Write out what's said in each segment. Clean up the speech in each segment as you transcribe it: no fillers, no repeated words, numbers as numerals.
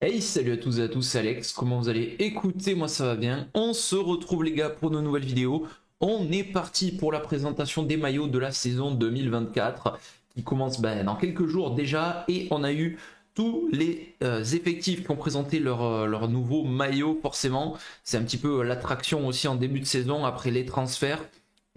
Hey, salut à tous et à tous, c'est Alex, comment vous allez? Écoutez, moi ça va bien, on se retrouve les gars pour nos nouvelles vidéos. On est parti pour la présentation des maillots de la saison 2024 qui commence dans quelques jours déjà, et on a eu tous les effectifs qui ont présenté leur nouveau maillot. Forcément, c'est un petit peu l'attraction aussi en début de saison après les transferts.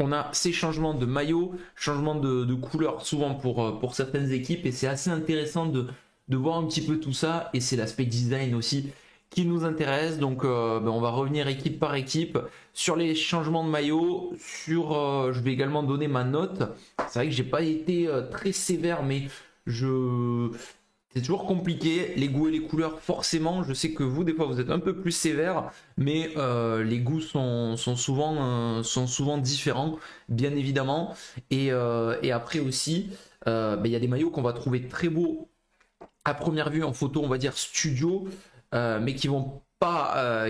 On a ces changements de maillot, changements de couleur souvent pour certaines équipes, et c'est assez intéressant de voir un petit peu tout ça, et c'est l'aspect design aussi qui nous intéresse. Donc on va revenir équipe par équipe sur les changements de maillot, je vais également donner ma note. C'est vrai que j'ai pas été très sévère, mais c'est toujours compliqué, les goûts et les couleurs. Forcément, je sais que vous des fois vous êtes un peu plus sévère, mais les goûts sont souvent différents, bien évidemment. Et après aussi, il y a des maillots qu'on va trouver très beaux à première vue en photo, on va dire studio, mais qui vont pas,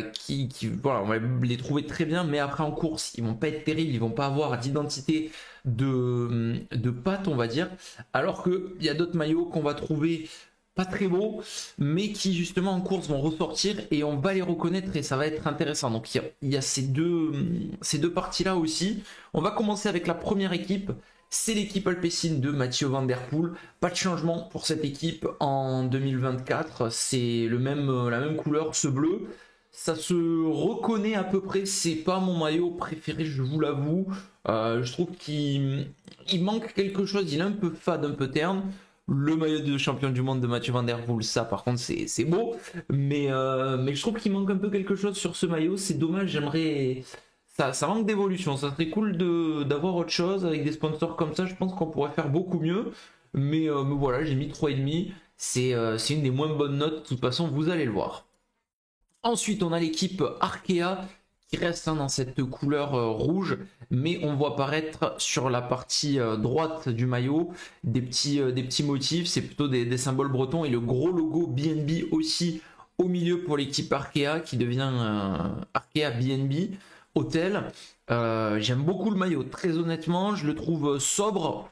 voilà, on va les trouver très bien, mais après en course, ils vont pas être terribles, ils vont pas avoir d'identité de patte, on va dire. Alors que il y a d'autres maillots qu'on va trouver pas très beaux, mais qui justement en course vont ressortir et on va les reconnaître et ça va être intéressant. Donc il y a ces deux parties-là aussi. On va commencer avec la première équipe. C'est l'équipe Alpecin de Mathieu Van Der Poel. Pas de changement pour cette équipe en 2024. C'est la même couleur, ce bleu. Ça se reconnaît à peu près. C'est pas mon maillot préféré, je vous l'avoue. Je trouve qu'il manque quelque chose. Il est un peu fade, un peu terne. Le maillot de champion du monde de Mathieu Van Der Poel, ça par contre c'est beau. Mais je trouve qu'il manque un peu quelque chose sur ce maillot. C'est dommage, j'aimerais... Ça manque d'évolution, ça serait cool d'avoir autre chose avec des sponsors comme ça. Je pense qu'on pourrait faire beaucoup mieux, mais voilà, j'ai mis 3,5. C'est une des moins bonnes notes, de toute façon vous allez le voir. Ensuite on a l'équipe Arkea qui reste dans cette couleur rouge, mais on voit apparaître sur la partie droite du maillot des petits motifs. C'est plutôt des symboles bretons, et le gros logo BNB aussi au milieu pour l'équipe Arkea qui devient Arkea BNB Hôtel. J'aime beaucoup le maillot, très honnêtement, je le trouve sobre.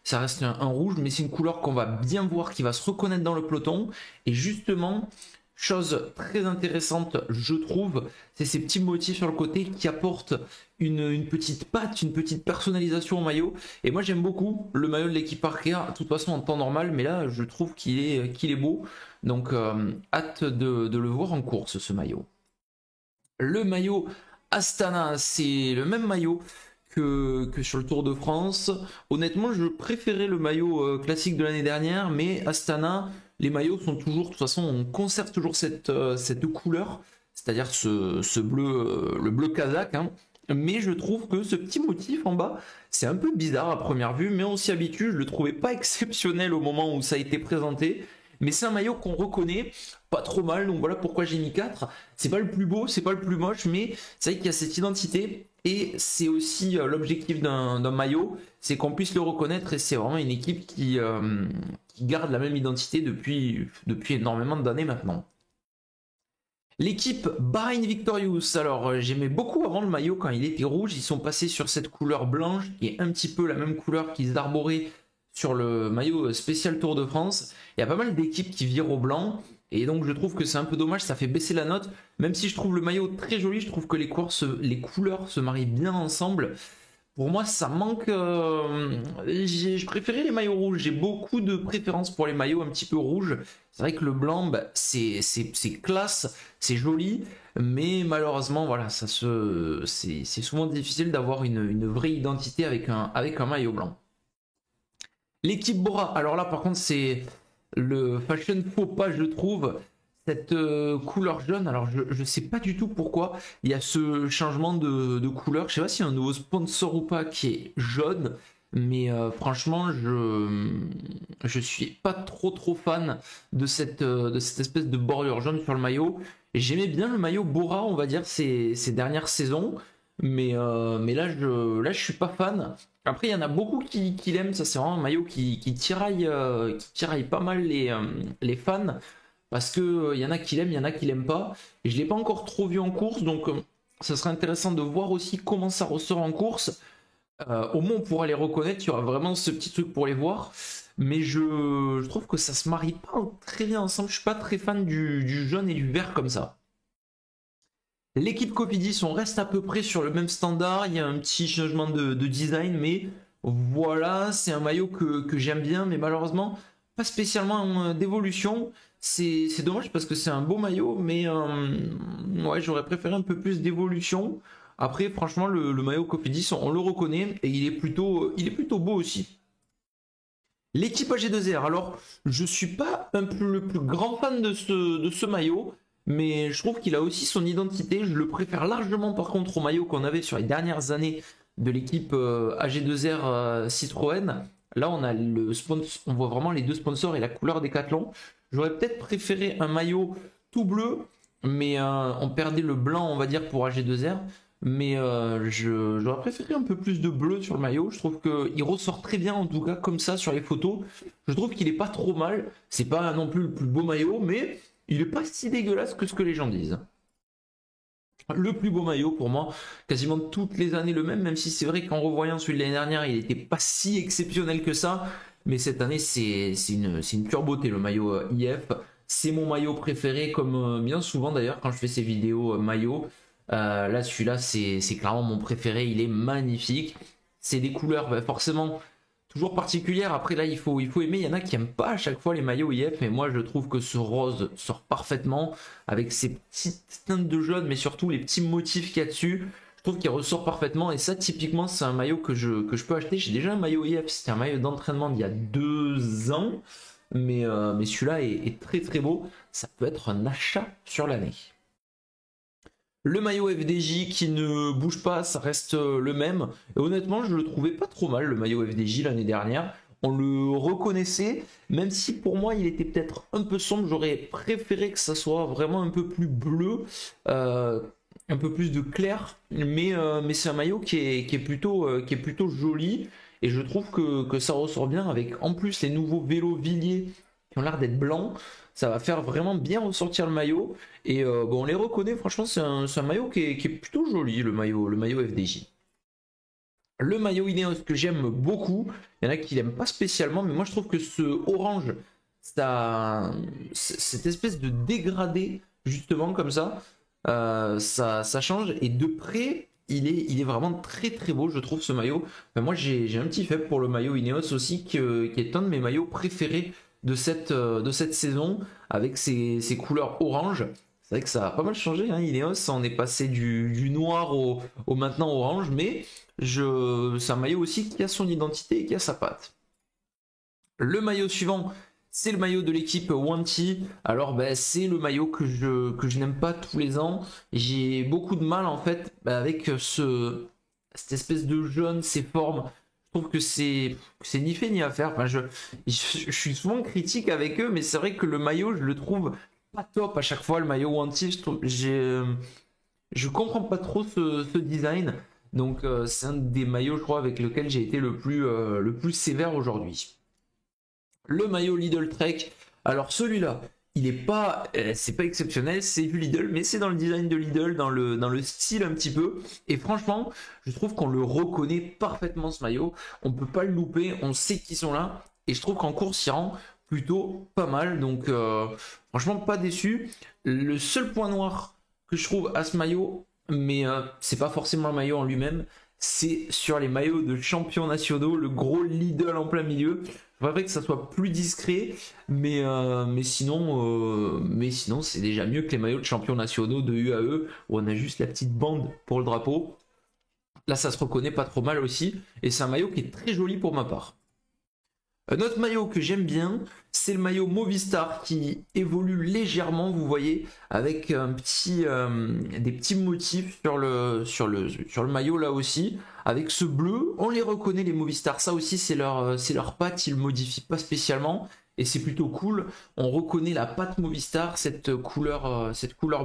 Ça reste un rouge, mais c'est une couleur qu'on va bien voir, qui va se reconnaître dans le peloton. Et justement, chose très intéressante, je trouve, c'est ces petits motifs sur le côté qui apportent une petite patte, une petite personnalisation au maillot. Et moi j'aime beaucoup le maillot de l'équipe Arkea, de toute façon en temps normal, mais là je trouve qu'il est beau. Donc hâte de le voir en course, ce maillot. Le maillot Astana, c'est le même maillot que sur le Tour de France. Honnêtement, je préférais le maillot classique de l'année dernière, mais Astana, les maillots sont toujours, de toute façon, on conserve toujours cette couleur, c'est-à-dire ce bleu, le bleu kazakh, hein. Mais je trouve que ce petit motif en bas, c'est un peu bizarre à première vue, mais on s'y habitue. Je le trouvais pas exceptionnel au moment où ça a été présenté. Mais c'est un maillot qu'on reconnaît pas trop mal, donc voilà pourquoi j'ai mis 4. C'est pas le plus beau, c'est pas le plus moche, mais c'est vrai qu'il y a cette identité, et c'est aussi l'objectif d'un maillot, c'est qu'on puisse le reconnaître, et c'est vraiment une équipe qui garde la même identité depuis énormément d'années maintenant. L'équipe Bahrain Victorious, alors j'aimais beaucoup avant le maillot quand il était rouge. Ils sont passés sur cette couleur blanche qui est un petit peu la même couleur qu'ils arboraient sur le maillot spécial Tour de France. Il y a pas mal d'équipes qui virent au blanc, et donc je trouve que c'est un peu dommage, ça fait baisser la note. Même si je trouve le maillot très joli, je trouve que les couleurs se marient bien ensemble. Pour moi, ça manque. Je préférais les maillots rouges. J'ai beaucoup de préférence pour les maillots un petit peu rouges. C'est vrai que le blanc, c'est classe, c'est joli, mais malheureusement, voilà, c'est souvent difficile d'avoir une vraie identité avec un maillot blanc. L'équipe Bora, alors là, par contre, c'est le fashion faux pas, je trouve. Cette couleur jaune, alors je sais pas du tout pourquoi il y a ce changement de couleur. Je sais pas s'il y a un nouveau sponsor ou pas qui est jaune, mais franchement je suis pas trop fan de cette espèce de bordure jaune sur le maillot. J'aimais bien le maillot Bora, on va dire, ces dernières saisons, mais là je suis pas fan. Après il y en a beaucoup qui l'aiment, ça c'est vraiment un maillot qui tiraille pas mal les fans. Parce que y en a qui l'aiment, il y en a qui l'aiment pas. Et je ne l'ai pas encore trop vu en course, donc ça serait intéressant de voir aussi comment ça ressort en course. Au moins on pourra les reconnaître, il y aura vraiment ce petit truc pour les voir. mais je trouve que ça se marie pas très bien ensemble. Je suis pas très fan du jaune et du vert comme ça. L'équipe Cofidis, on reste à peu près sur le même standard. Il y a un petit changement de design, mais voilà, c'est un maillot que j'aime bien, mais malheureusement, pas spécialement d'évolution. C'est dommage parce que c'est un beau maillot, mais ouais, j'aurais préféré un peu plus d'évolution. Après, franchement, le maillot Cofidis, on le reconnaît et il est plutôt beau aussi. L'équipe AG2R, alors je suis pas le plus grand fan de ce maillot, mais je trouve qu'il a aussi son identité. Je le préfère largement par contre au maillot qu'on avait sur les dernières années de l'équipe AG2R Citroën. Là on a le sponsor, on voit vraiment les deux sponsors et la couleur Décathlon. J'aurais peut-être préféré un maillot tout bleu, mais on perdait le blanc on va dire pour AG2R. Mais j'aurais préféré un peu plus de bleu sur le maillot. Je trouve qu'il ressort très bien, en tout cas comme ça sur les photos. Je trouve qu'il est pas trop mal. C'est pas non plus le plus beau maillot, mais il est pas si dégueulasse que ce que les gens disent. Le plus beau maillot pour moi, quasiment toutes les années le même si c'est vrai qu'en revoyant celui de l'année dernière, il n'était pas si exceptionnel que ça. Mais cette année, c'est une pure beauté le maillot IF. C'est mon maillot préféré, comme bien souvent d'ailleurs quand je fais ces vidéos maillot. Là celui-là c'est clairement mon préféré, il est magnifique. C'est des couleurs forcément toujours particulières. Après là il faut aimer, il y en a qui aiment pas à chaque fois les maillots IF, mais moi je trouve que ce rose sort parfaitement avec ces petites teintes de jaune, mais surtout les petits motifs qu'il y a dessus. Je trouve qu'il ressort parfaitement et ça typiquement c'est un maillot que je peux acheter. J'ai déjà un maillot IF, c'était un maillot d'entraînement d'il y a 2 ans, mais celui-là est très très beau. Ça peut être un achat sur l'année. Le maillot FDJ qui ne bouge pas, ça reste le même. Et honnêtement, je le trouvais pas trop mal, le maillot FDJ l'année dernière. On le reconnaissait, même si pour moi il était peut-être un peu sombre. J'aurais préféré que ça soit vraiment un peu plus bleu, un peu plus de clair. Mais c'est un maillot qui est plutôt joli. Et je trouve que ça ressort bien avec en plus les nouveaux vélos Villiers qui ont l'air d'être blancs. Ça va faire vraiment bien ressortir le maillot. Et bon, on les reconnaît, franchement, c'est un maillot qui est plutôt joli, le maillot FDJ. Le maillot Ineos que j'aime beaucoup, il y en a qui l'aiment pas spécialement, mais moi je trouve que ce orange, cette espèce de dégradé, justement comme ça, ça change. Et de près, il est vraiment très très beau, je trouve, ce maillot. Ben, moi j'ai un petit faible pour le maillot Ineos aussi, qui est un de mes maillots préférés de cette saison, avec ses couleurs orange. C'est vrai que ça a pas mal changé, hein, Ineos, on est passé du noir au maintenant orange, mais c'est un maillot aussi qui a son identité et qui a sa patte. Le maillot suivant, c'est le maillot de l'équipe Wanty. Alors ben, c'est le maillot que je n'aime pas tous les ans. J'ai beaucoup de mal en fait avec cette espèce de jaune, ces formes. Je trouve que c'est ni fait ni à faire. Enfin, je suis souvent critique avec eux, mais c'est vrai que le maillot, je le trouve pas top à chaque fois. Le maillot Wanty, je comprends pas trop ce design. Donc c'est un des maillots, je crois, avec lequel j'ai été le plus sévère aujourd'hui. Le maillot Lidl Trek. Alors celui-là, il est pas, c'est pas exceptionnel, c'est du Lidl, mais c'est dans le design de Lidl, dans le style un petit peu. Et franchement, je trouve qu'on le reconnaît parfaitement ce maillot. On peut pas le louper, on sait qu'ils sont là. Et je trouve qu'en course, il rend plutôt pas mal. Donc franchement, pas déçu. Le seul point noir que je trouve à ce maillot, mais c'est pas forcément le maillot en lui-même, c'est sur les maillots de champions nationaux, le gros Lidl en plein milieu. Je voudrais que ça soit plus discret, mais sinon c'est déjà mieux que les maillots de champions nationaux de UAE où on a juste la petite bande pour le drapeau. Là ça se reconnaît pas trop mal aussi, et c'est un maillot qui est très joli pour ma part. Un autre maillot que j'aime bien, c'est le maillot Movistar qui évolue légèrement, vous voyez, avec des petits motifs sur le maillot là aussi. Avec ce bleu, on les reconnaît les Movistar, ça aussi c'est leur patte, ils le modifient pas spécialement et c'est plutôt cool. On reconnaît la patte Movistar, cette couleur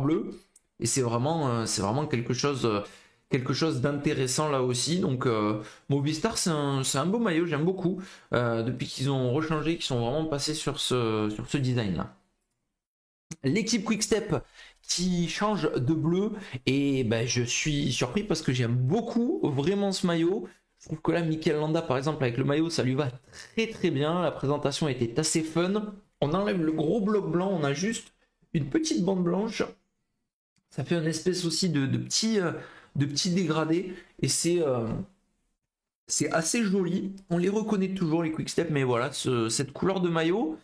bleue, et c'est vraiment quelque chose d'intéressant là aussi. Donc Movistar c'est un beau maillot, j'aime beaucoup depuis qu'ils ont rechangé, qu'ils sont vraiment passés sur ce design là. L'équipe Quickstep qui change de bleu, et ben, je suis surpris parce que j'aime beaucoup vraiment ce maillot. Je trouve que là, Mikel Landa, par exemple, avec le maillot, ça lui va très très bien. La présentation était assez fun. On enlève le gros bloc blanc, on a juste une petite bande blanche. Ça fait une espèce aussi de petits dégradés. Et c'est assez joli. On les reconnaît toujours, les Quick-Step. Mais voilà, cette couleur de maillot,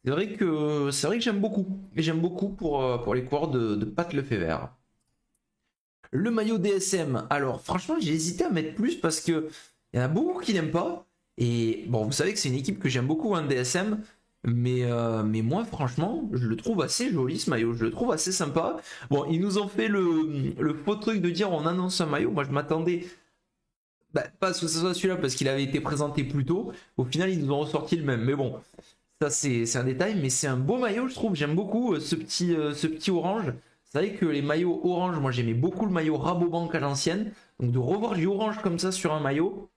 c'est vrai que j'aime beaucoup. Et j'aime beaucoup pour les coureurs de Pat Lefebvre. Le maillot DSM, alors franchement j'ai hésité à mettre plus parce que il y en a beaucoup qui n'aiment pas. Et bon, vous savez que c'est une équipe que j'aime beaucoup, hein, DSM. Mais moi franchement je le trouve assez joli ce maillot, je le trouve assez sympa. Bon, ils nous ont fait le faux truc de dire on annonce un maillot. Moi je m'attendais pas à ce que ce soit celui-là parce qu'il avait été présenté plus tôt. Au final ils nous ont ressorti le même. Mais bon, ça c'est un détail, mais c'est un beau maillot je trouve. J'aime beaucoup ce petit orange. C'est vrai que les maillots orange, moi j'aimais beaucoup le maillot Rabobank à l'ancienne. Donc de revoir du orange comme ça sur un maillot,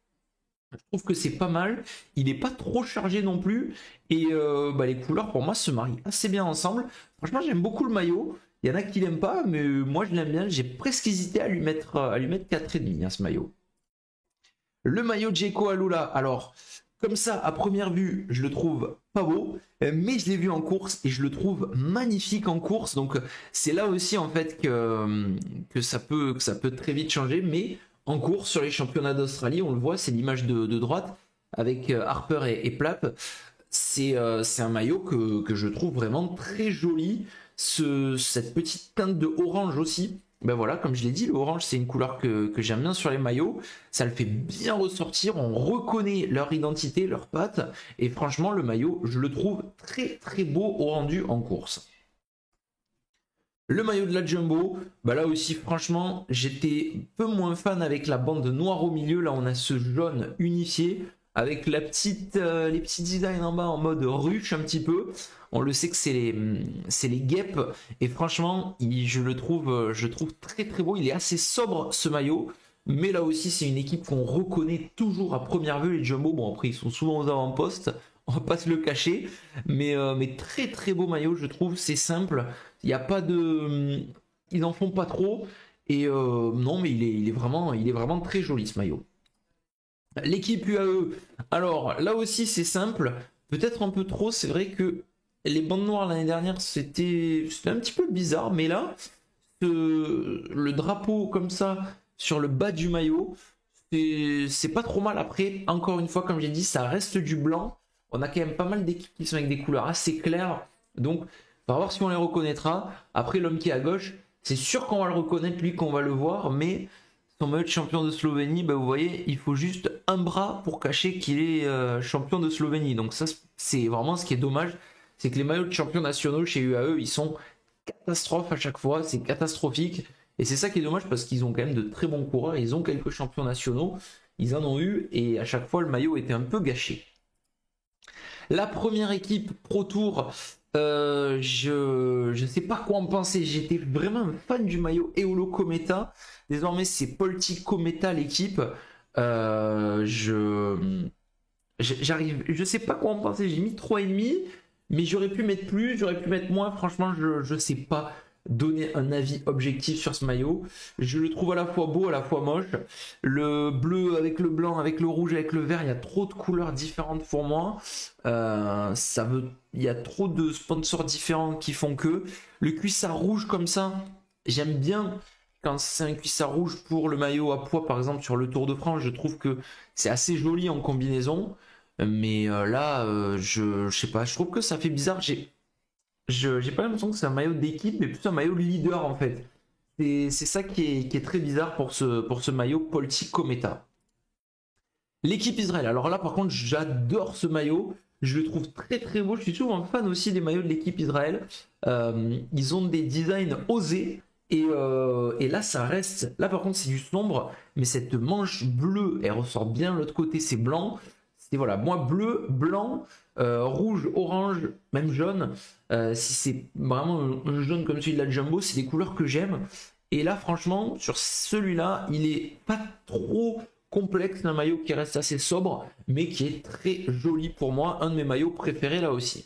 je trouve que c'est pas mal. Il n'est pas trop chargé non plus. Et les couleurs pour moi se marient assez bien ensemble. Franchement j'aime beaucoup le maillot. Il y en a qui l'aiment pas, mais moi je l'aime bien. J'ai presque hésité à lui mettre 4,5 ce maillot. Le maillot Djeko Alula, alors comme ça à première vue je le trouve pas beau, mais je l'ai vu en course et je le trouve magnifique en course. Donc c'est là aussi en fait que ça peut très vite changer. Mais en course sur les championnats d'Australie, on le voit, c'est l'image de droite avec Harper et Plapp. C'est un maillot que je trouve vraiment très joli. Cette petite teinte de orange aussi. Ben voilà, comme je l'ai dit, le orange c'est une couleur que j'aime bien sur les maillots. Ça le fait bien ressortir, on reconnaît leur identité, leurs pattes. Et franchement, le maillot, je le trouve très très beau au rendu en course. Le maillot de la Jumbo, bah là aussi franchement, j'étais peu moins fan avec la bande noire au milieu. Là on a ce jaune unifié avec les petits designs en bas en mode ruche un petit peu. On le sait que c'est les guêpes et franchement, je le trouve très très beau. Il est assez sobre ce maillot, mais là aussi c'est une équipe qu'on reconnaît toujours à première vue, les Jumbo. Bon après ils sont souvent aux avant-postes, on va pas se le cacher, mais très très beau maillot je trouve. C'est simple, il y a pas de, ils en font pas trop et non mais il est vraiment très joli ce maillot. L'équipe UAE, alors là aussi c'est simple, peut-être un peu trop. C'est vrai que les bandes noires l'année dernière c'était un petit peu bizarre, mais là le drapeau comme ça sur le bas du maillot, c'est pas trop mal. Après encore une fois comme j'ai dit, ça reste du blanc. On a quand même pas mal d'équipes qui sont avec des couleurs assez claires, donc on va voir si on les reconnaîtra. Après l'homme qui est à gauche, c'est sûr qu'on va le reconnaître, lui, qu'on va le voir, mais son maillot de champion de Slovénie, bah vous voyez, il faut juste un bras pour cacher qu'il est champion de Slovénie. Donc ça, c'est vraiment ce qui est dommage, c'est que les maillots de champions nationaux chez UAE, ils sont catastrophes à chaque fois, c'est catastrophique. Et c'est ça qui est dommage parce qu'ils ont quand même de très bons coureurs, ils ont quelques champions nationaux, ils en ont eu, et à chaque fois le maillot était un peu gâché. La première équipe Pro Tour, je ne sais pas quoi en penser. J'étais vraiment un fan du maillot Eolo Kometa. Désormais, c'est Polti Kometa l'équipe. Je sais pas quoi en penser. J'ai mis 3,5, mais j'aurais pu mettre plus, j'aurais pu mettre moins. Franchement, je sais pas donner un avis objectif sur ce maillot. Je le trouve à la fois beau, à la fois moche. Le bleu avec le blanc, avec le rouge, avec le vert, il y a trop de couleurs différentes pour moi. Il y a trop de sponsors différents qui font que. Le cuissard rouge comme ça, j'aime bien quand c'est un cuissard rouge pour le maillot à poids, par exemple sur le Tour de France. Je trouve que c'est assez joli en combinaison. Mais là, je sais pas, je trouve que ça fait bizarre. J'ai pas l'impression que c'est un maillot d'équipe, mais plutôt un maillot de leader en fait. C'est ça qui est très bizarre pour ce maillot Polti Kometa. L'équipe Israël, alors là par contre j'adore ce maillot, je le trouve très très beau. Je suis souvent fan aussi des maillots de l'équipe Israël. Ils ont des designs osés et là ça reste, là par contre c'est du sombre, mais cette manche bleue elle ressort bien, l'autre côté c'est blanc. C'est voilà, moi bleu, blanc, rouge, orange, même jaune. Si c'est vraiment un jaune comme celui de la Jumbo, c'est des couleurs que j'aime. Et là, franchement, sur celui-là, il est pas trop complexe, un maillot qui reste assez sobre, mais qui est très joli pour moi. Un de mes maillots préférés là aussi.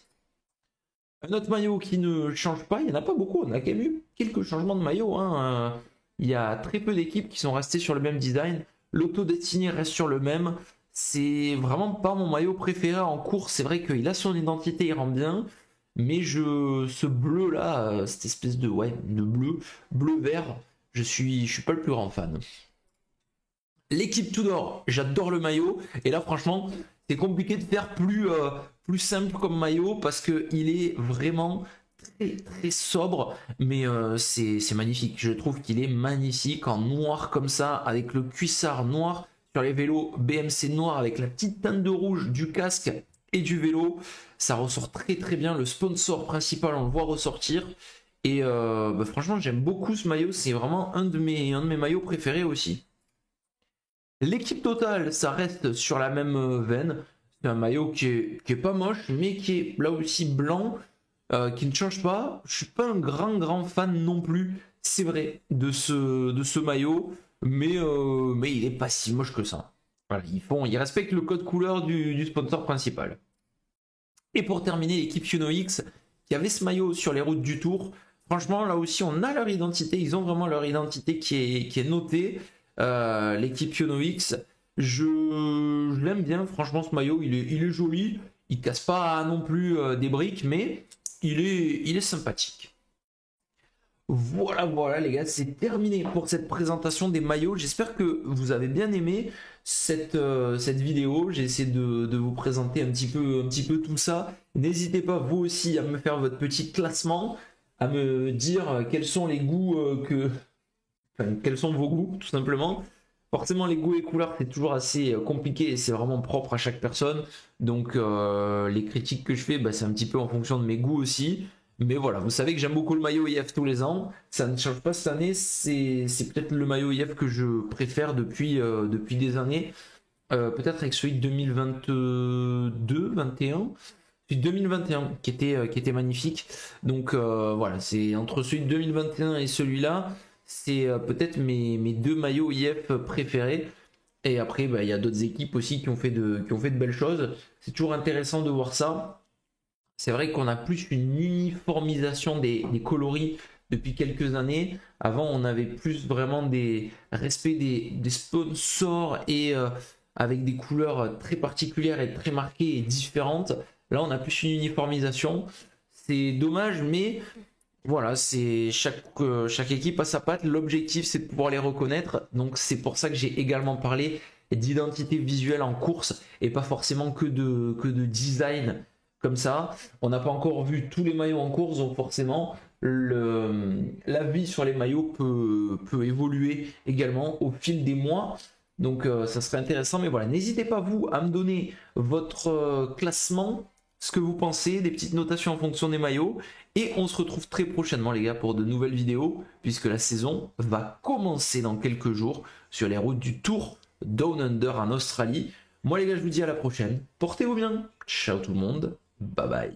Un autre maillot qui ne change pas, il n'y en a pas beaucoup. On a quand même eu quelques changements de maillot, hein. Il y a très peu d'équipes qui sont restées sur le même design. L'auto destiné reste sur le même. C'est vraiment pas mon maillot préféré en course. C'est vrai qu'il a son identité, il rend bien. Mais ce bleu là, cette espèce de, ouais, de bleu vert, je suis pas le plus grand fan. L'équipe Tudor, j'adore le maillot. Et là, franchement, c'est compliqué de faire plus simple comme maillot parce qu'il est vraiment très sobre. Mais c'est magnifique. Je trouve qu'il est magnifique en noir comme ça, avec le cuissard noir sur les vélos BMC noir, avec la petite teinte de rouge du casque et du vélo. Ça ressort très bien. Le sponsor principal, on le voit ressortir. Et franchement, j'aime beaucoup ce maillot. C'est vraiment un de mes maillots préférés aussi. L'équipe totale, ça reste sur la même veine. C'est un maillot qui est pas moche, mais qui est là aussi blanc, qui ne change pas. Je suis pas un grand fan non plus, c'est vrai, de ce maillot, mais il est pas si moche que ça. Voilà, ils respectent le code couleur du sponsor principal. Et pour terminer, l'équipe YonoX, qui avait ce maillot sur les routes du Tour. Franchement, là aussi, on a leur identité. Ils ont vraiment leur identité qui est notée. L'équipe YonoX, je l'aime bien, franchement ce maillot il est joli, il casse pas non plus des briques, mais il est sympathique. Voilà les gars, c'est terminé pour cette présentation des maillots. J'espère que vous avez bien aimé cette vidéo. J'ai essayé de vous présenter un petit peu tout ça. N'hésitez pas vous aussi à me faire votre petit classement, à me dire quels sont les goûts quels sont vos goûts, tout simplement. Forcément, les goûts et couleurs, c'est toujours assez compliqué et c'est vraiment propre à chaque personne. Donc, les critiques que je fais, c'est un petit peu en fonction de mes goûts aussi. Mais voilà, vous savez que j'aime beaucoup le maillot IF tous les ans. Ça ne change pas cette année. C'est peut-être le maillot IF que je préfère depuis des années. Peut-être avec celui de 2022-21. Celui de 2021 qui était magnifique. Donc, voilà, c'est entre celui de 2021 et celui-là. C'est peut-être mes deux maillots IF préférés. Et après, il y a d'autres équipes aussi qui ont fait de belles choses. C'est toujours intéressant de voir ça. C'est vrai qu'on a plus une uniformisation des coloris depuis quelques années. Avant, on avait plus vraiment des respect des sponsors et avec des couleurs très particulières et très marquées et différentes. Là, on a plus une uniformisation. C'est dommage, mais voilà, c'est chaque équipe a sa patte. L'objectif, c'est de pouvoir les reconnaître. Donc, c'est pour ça que j'ai également parlé d'identité visuelle en course et pas forcément que de design comme ça. On n'a pas encore vu tous les maillots en course, donc forcément, l'avis sur les maillots peut évoluer également au fil des mois. Donc, ça serait intéressant. Mais voilà, n'hésitez pas, vous, à me donner votre classement, ce que vous pensez, des petites notations en fonction des maillots. Et on se retrouve très prochainement les gars pour de nouvelles vidéos puisque la saison va commencer dans quelques jours sur les routes du Tour Down Under en Australie. Moi les gars, je vous dis à la prochaine. Portez-vous bien. Ciao tout le monde. Bye bye.